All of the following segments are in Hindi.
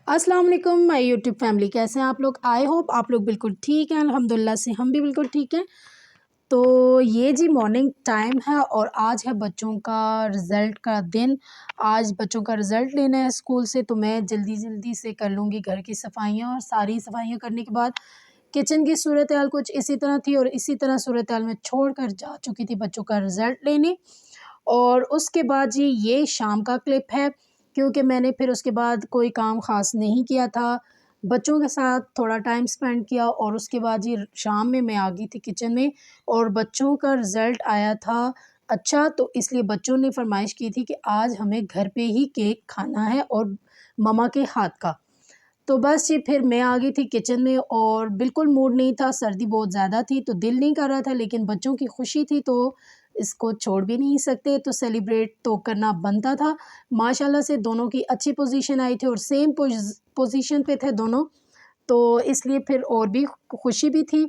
अस्सलाम वालेकुम माय यूट्यूब फैमिली, कैसे हैं आप लोग। आई होप आप लोग बिल्कुल ठीक हैं। अल्हम्दुलिल्लाह से हम भी बिल्कुल ठीक हैं। तो ये जी मॉर्निंग टाइम है और आज है बच्चों का रिज़ल्ट का दिन। आज बच्चों का रिज़ल्ट लेना है स्कूल से, तो मैं जल्दी जल्दी से कर लूँगी घर की सफाइयाँ। और सारी सफाइयाँ करने के बाद किचन की सूरत हाल कुछ इसी तरह थी और इसी तरह सूरत हाल में छोड़ कर जा चुकी थी बच्चों का रिज़ल्ट लेने। और उसके बाद जी ये शाम का क्लिप है, क्योंकि मैंने फिर उसके बाद कोई काम ख़ास नहीं किया था। बच्चों के साथ थोड़ा टाइम स्पेंड किया और उसके बाद जी शाम में मैं आ गई थी किचन में और बच्चों का रिज़ल्ट आया था अच्छा, तो इसलिए बच्चों ने फ़रमाइश की थी कि आज हमें घर पे ही केक खाना है और मम्मा के हाथ का। तो बस जी फिर मैं आ गई थी किचन में और बिल्कुल मूड नहीं था, सर्दी बहुत ज़्यादा थी तो दिल नहीं कर रहा था, लेकिन बच्चों की खुशी थी तो इसको छोड़ भी नहीं सकते, तो सेलिब्रेट तो करना बनता था। माशाल्लाह से दोनों की अच्छी पोजीशन आई थी और सेम पोजीशन पे थे दोनों, तो इसलिए फिर और भी खुशी भी थी।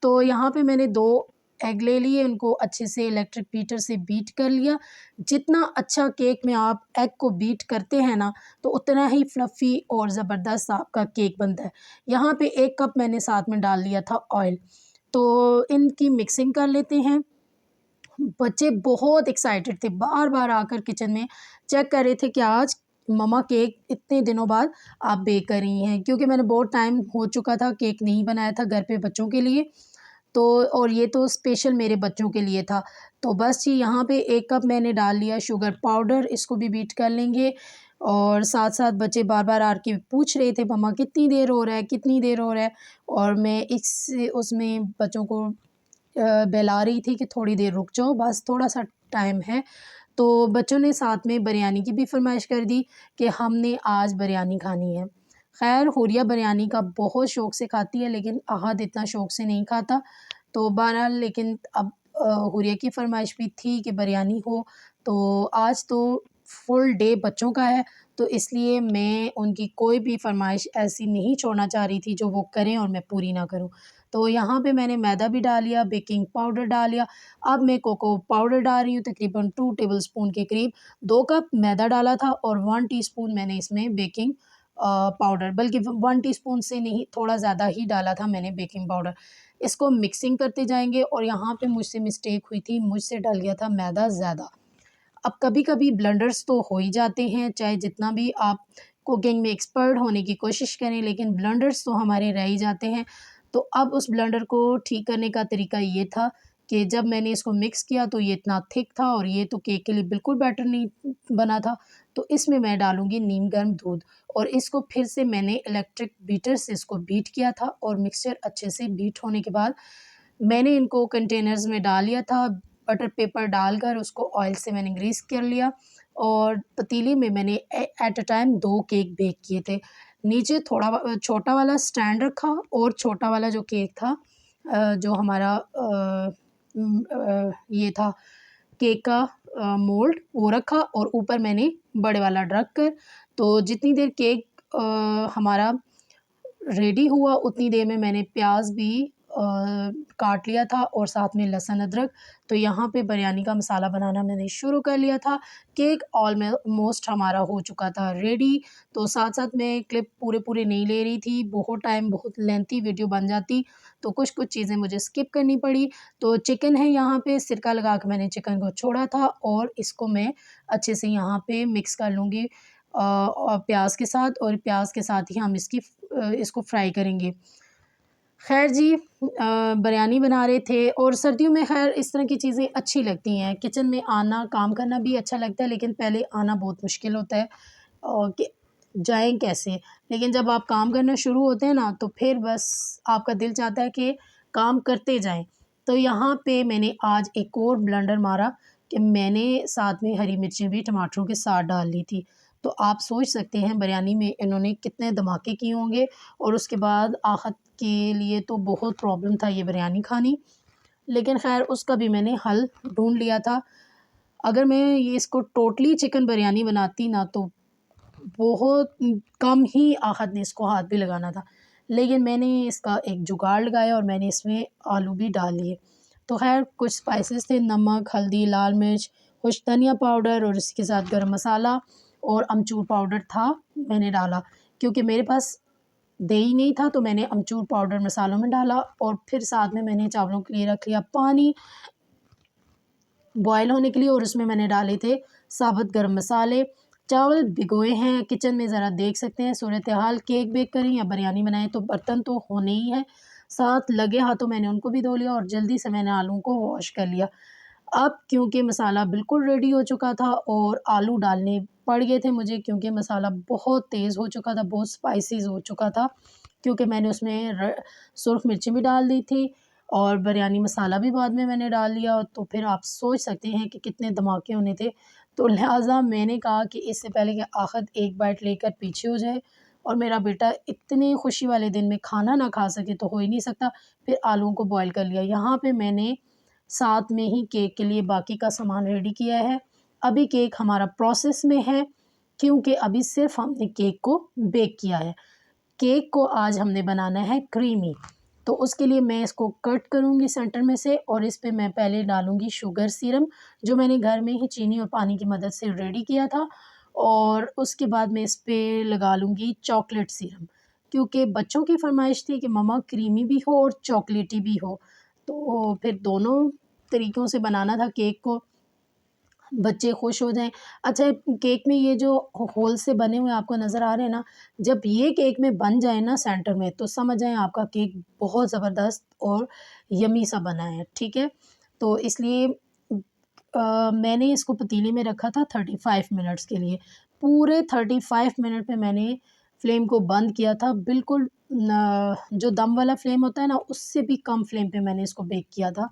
तो यहाँ पे मैंने 2 एग ले लिए, उनको अच्छे से इलेक्ट्रिक बीटर से बीट कर लिया। जितना अच्छा केक में आप एग को बीट करते हैं ना, तो उतना ही फ्लफ़ी और ज़बरदस्त आपका केक बनता है। यहाँ पे 1 कप मैंने साथ में डाल लिया था ऑयल। तो इनकी मिक्सिंग कर लेते हैं। बच्चे बहुत एक्साइटेड थे, बार-बार आकर किचन में चेक कर रहे थे कि आज मम्मा केक इतने दिनों बाद आप बेक कर रही हैं, क्योंकि मैंने बहुत टाइम हो चुका था केक नहीं बनाया था घर पे बच्चों के लिए। तो और ये तो स्पेशल मेरे बच्चों के लिए था। तो बस जी यहाँ पे 1 कप मैंने डाल लिया शुगर पाउडर, इसको भी बीट कर लेंगे। और साथ-साथ बच्चे बार-बार आके पूछ रहे थे मम्मा कितनी देर हो रहा है, कितनी देर हो रहा है? और मैं उसमें बच्चों को बहला रही थी कि थोड़ी देर रुक जाओ, बस थोड़ा-सा टाइम है। तो बच्चों ने साथ में बिरयानी की भी फ़रमाइश कर दी कि हमने आज बिरयानी खानी है। ख़ैर हुरिया बिरयानी का बहुत शौक़ से खाती है, लेकिन अहद इतना शौक़ से नहीं खाता। तो बहरहाल लेकिन अब हुरिया की फ़रमाइश भी थी कि बिरयानी हो, तो आज तो फुल डे बच्चों का है, तो इसलिए मैं उनकी कोई भी फ़रमाइश ऐसी नहीं छोड़ना चाह रही थी जो वो करें और मैं पूरी ना करूँ। तो यहाँ पे मैंने मैदा भी डाल लिया, बेकिंग पाउडर डाल लिया। अब मैं कोको पाउडर डाल रही हूँ, तकरीबन 2 टेबलस्पून के करीब। 2 कप मैदा डाला था और 1 टीस्पून मैंने इसमें बेकिंग पाउडर, बल्कि 1 टीस्पून से नहीं, थोड़ा ज़्यादा ही डाला था मैंने बेकिंग पाउडर। इसको मिक्सिंग करते जाएँगे और यहाँ पे मुझसे मिस्टेक हुई थी, मुझसे डल गया था मैदा ज़्यादा। अब कभी-कभी ब्लंडर्स तो हो ही जाते हैं, चाहे जितना भी आप कुकिंग में एक्सपर्ट होने की कोशिश करें, लेकिन ब्लंडर्स तो हमारे रह ही जाते हैं। तो अब उस ब्लंडर को ठीक करने का तरीका ये था कि जब मैंने इसको मिक्स किया तो ये इतना थिक था और ये तो केक के लिए बिल्कुल बैटर नहीं बना था। तो इसमें मैं डालूँगी नीम गर्म दूध और इसको फिर से मैंने इलेक्ट्रिक बीटर से इसको बीट किया था और मिक्सचर अच्छे से बीट होने के बाद मैंने इनको कंटेनर्स में डाल लिया था। बटर पेपर डालकर उसको ऑयल से मैंने ग्रीस कर लिया और पतीली में मैंने at a time 2 cake bake किए थे। नीचे थोड़ा छोटा वाला स्टैंड रखा और छोटा वाला जो केक था, जो हमारा ये था केक का मोल्ड, वो रखा और ऊपर मैंने बड़े वाला रख कर, तो जितनी देर केक हमारा रेडी हुआ उतनी देर में मैंने प्याज भी काट लिया था और साथ में लहसुन अदरक। तो यहाँ पे बिरयानी का मसाला बनाना मैंने शुरू कर लिया था। केक ऑलमोस्ट हमारा हो चुका था रेडी। तो साथ-साथ मैं क्लिप पूरे-पूरे नहीं ले रही थी, बहुत टाइम बहुत लेंथी वीडियो बन जाती, तो कुछ-कुछ चीज़ें मुझे स्किप करनी पड़ी। तो चिकन है यहाँ पे, सिरका लगा के मैंने चिकन को छोड़ा था और इसको मैं अच्छे से यहाँ पे मिक्स कर लूँगी और प्याज़ के साथ, और प्याज़ के साथ ही हम इसको फ्राई करेंगे। ख़ैर जी बिरयानी बना रहे थे और सर्दियों में ख़ैर इस तरह की चीज़ें अच्छी लगती हैं। किचन में आना, काम करना भी अच्छा लगता है, लेकिन पहले आना बहुत मुश्किल होता है कि जाएँ कैसे? लेकिन जब आप काम करना शुरू होते हैं ना, तो फिर बस आपका दिल चाहता है कि काम करते जाएँ। तो यहाँ पे मैंने आज एक और ब्लंडर मारा कि मैंने साथ में हरी मिर्चें भी टमाटरों के साथ डाल ली थी। तो आप सोच सकते हैं बिरयानी में इन्होंने कितने धमाके किए होंगे और उसके बाद आहत के लिए तो बहुत प्रॉब्लम था ये बिरयानी खानी। लेकिन ख़ैर उसका भी मैंने हल ढूँढ लिया था। अगर मैं ये इसको टोटली चिकन बिरयानी बनाती ना, तो बहुत कम ही आहत ने इसको हाथ भी लगाना था। लेकिन मैंने इसका एक जुगाड़ लगाया और मैंने इसमें आलू भी डाल लिए। तो ख़ैर कुछ स्पाइसेस थे, नमक, हल्दी, लाल मिर्च, खुश्क धनिया पाउडर और इसके साथ गरम मसाला और अमचूर पाउडर था, मैंने डाला। क्योंकि मेरे पास दही नहीं था तो मैंने अमचूर पाउडर मसालों में डाला और फिर साथ में मैंने चावलों के लिए रख लिया पानी बॉयल होने के लिए और उसमें मैंने डाले थे साबुत गरम मसाले। चावल भिगोए हैं किचन में, ज़रा देख सकते हैं सूरत हाल। केक बेक करें या बिरयानी बनाएं तो बर्तन तो होने ही है, साथ लगे हाथों मैंने उनको भी धो लिया और जल्दी से मैंने आलू को वॉश कर लिया। अब क्योंकि मसाला बिल्कुल रेडी हो चुका था और आलू डालने पड़ गए थे मुझे, क्योंकि मसाला बहुत तेज़ हो चुका था, बहुत स्पाइसीज़ हो चुका था, क्योंकि मैंने उसमें सुर्ख मिर्ची भी डाल दी थी और बिरयानी मसाला भी बाद में मैंने डाल लिया। तो फिर आप सोच सकते हैं कि कितने धमाके होने थे। तो लिहाजा मैंने कहा कि इससे पहले कि आखिर एक बाइट लेकर पीछे हो जाए और मेरा बेटा इतनी खुशी वाले दिन में खाना ना खा सके तो हो ही नहीं सकता। फिर आलूओं को बॉयल कर लिया। यहाँ पे मैंने साथ में ही केक के लिए बाकी का सामान रेडी किया है। अभी केक हमारा प्रोसेस में है, क्योंकि अभी सिर्फ हमने केक को बेक किया है। केक को आज हमने बनाना है क्रीमी, तो उसके लिए मैं इसको कट करूँगी सेंटर में से और इस पे मैं पहले डालूँगी शुगर सिरम, जो मैंने घर में ही चीनी और पानी की मदद से रेडी किया था, और उसके बाद मैं इस पे लगा लूँगी चॉकलेट सिरम, क्योंकि बच्चों की फ़रमाइश थी कि मम्मा क्रीमी भी हो और चॉकलेटी भी हो। तो फिर दोनों तरीक़ों से बनाना था केक को, बच्चे खुश हो जाएँ। अच्छा, केक में ये जो होल से बने हुए आपको नज़र आ रहे हैं ना, जब ये केक में बन जाए ना सेंटर में, तो समझ जाएँ आपका केक बहुत ज़बरदस्त और यम्मी सा बना है, ठीक है? तो इसलिए मैंने इसको पतीले में रखा था 35 मिनट्स के लिए। पूरे 35 मिनट में मैंने फ्लेम को बंद किया था, बिल्कुल न जो दम वाला फ्लेम होता है ना, उससे भी कम फ्लेम पे मैंने इसको बेक किया था।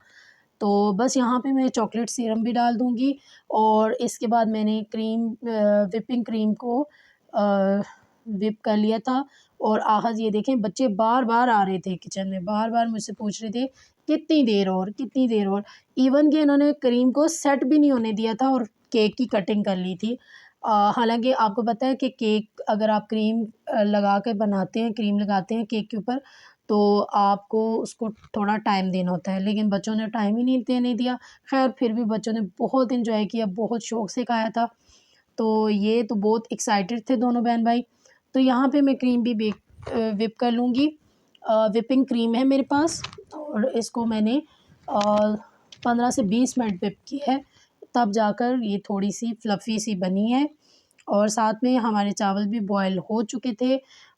तो बस यहाँ पे मैं चॉकलेट सिरप भी डाल दूँगी और इसके बाद मैंने व्हिपिंग क्रीम को व्हिप कर लिया था। और आहज़ ये देखें, बच्चे बार-बार आ रहे थे किचन में, बार-बार मुझसे पूछ रहे थे कितनी देर और, कितनी देर और। इवन कि इन्होंने क्रीम को सेट भी नहीं होने दिया था और केक की कटिंग कर ली थी। हालाँकि आपको पता है कि केक अगर आप क्रीम लगा के बनाते हैं, क्रीम लगाते हैं केक के ऊपर, तो आपको उसको थोड़ा टाइम देना होता है, लेकिन बच्चों ने टाइम ही नहीं देने दिया। ख़ैर फिर भी बच्चों ने बहुत एन्जॉय किया, बहुत शौक़ से खाया था। तो ये तो बहुत एक्साइटेड थे दोनों बहन-भाई। तो यहाँ पे मैं क्रीम भी व्हिप कर लूँगी। व्हिपिंग क्रीम है मेरे पास और इसको मैंने 15 से 20 मिनट व्हिप की है, तब जाकर ये थोड़ी-सी फ्लफ़ी सी बनी है। और साथ में हमारे चावल भी बॉयल हो चुके थे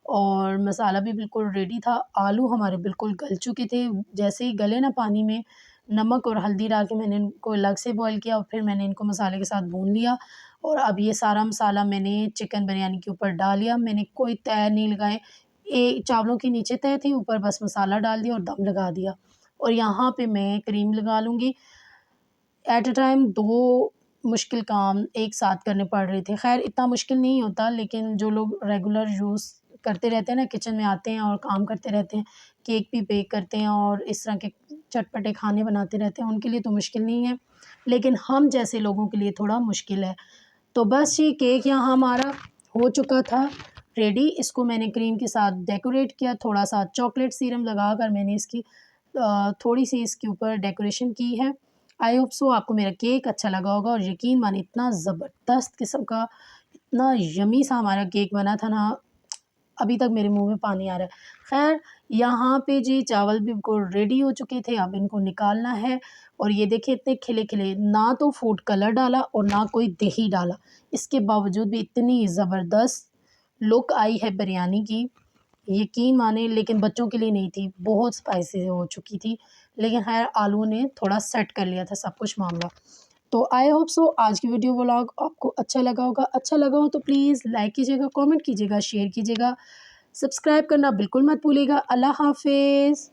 और मसाला भी बिल्कुल रेडी था। आलू हमारे बिल्कुल गल चुके थे। जैसे ही गले ना पानी में, नमक और हल्दी डाल के मैंने इनको अलग से बॉयल किया और फिर मैंने इनको मसाले के साथ भून लिया। और अब ये सारा मसाला मैंने चिकन बिरयानी के ऊपर डाल लिया। मैंने कोई तह नहीं लगाए। चावलों के नीचे तह थी, ऊपर बस मसाला डाल दिया और दम लगा दिया। और यहाँ पे मैं क्रीम लगा लूँगी। एट अ टाइम 2 मुश्किल काम एक साथ करने पड़ रहे थे। ख़ैर इतना मुश्किल नहीं होता, लेकिन जो लोग रेगुलर यूज़ करते रहते हैं ना, किचन में आते हैं और काम करते रहते हैं, केक भी बेक करते हैं और इस तरह के चटपटे खाने बनाते रहते हैं, उनके लिए तो मुश्किल नहीं है, लेकिन हम जैसे लोगों के लिए थोड़ा मुश्किल है। तो बस ये केक यहाँ हमारा हो चुका था रेडी। इसको मैंने क्रीम के साथ डेकोरेट किया, थोड़ा-सा चॉकलेट सिरप लगाकर मैंने इसकी थोड़ी-सी इसके ऊपर डेकोरेशन की है। आई होप सो आपको मेरा केक अच्छा लगा होगा और यकीन मानिए इतना ज़बरदस्त किस्म का, इतना यम्मी सा हमारा केक बना था ना, अभी तक मेरे मुँह में पानी आ रहा है। ख़ैर यहाँ पे जी चावल भी बिल्कुल रेडी हो चुके थे, अब इनको निकालना है। और ये देखिए इतने खिले-खिले, ना तो फूड कलर डाला और ना कोई दही डाला, इसके बावजूद भी इतनी ज़बरदस्त लुक आई है बिरयानी की, यकीन माने। लेकिन बच्चों के लिए नहीं थी, बहुत स्पाइसी हो चुकी थी, लेकिन ख़ैर आलू ने थोड़ा सेट कर लिया था सब कुछ मामला। तो आई होप सो आज की वीडियो व्लॉग आपको अच्छा लगा होगा। अच्छा लगा हो तो प्लीज़ लाइक कीजिएगा, कमेंट कीजिएगा, शेयर कीजिएगा, सब्सक्राइब करना बिल्कुल मत भूलिएगा। अल्लाह हाफ़िज़।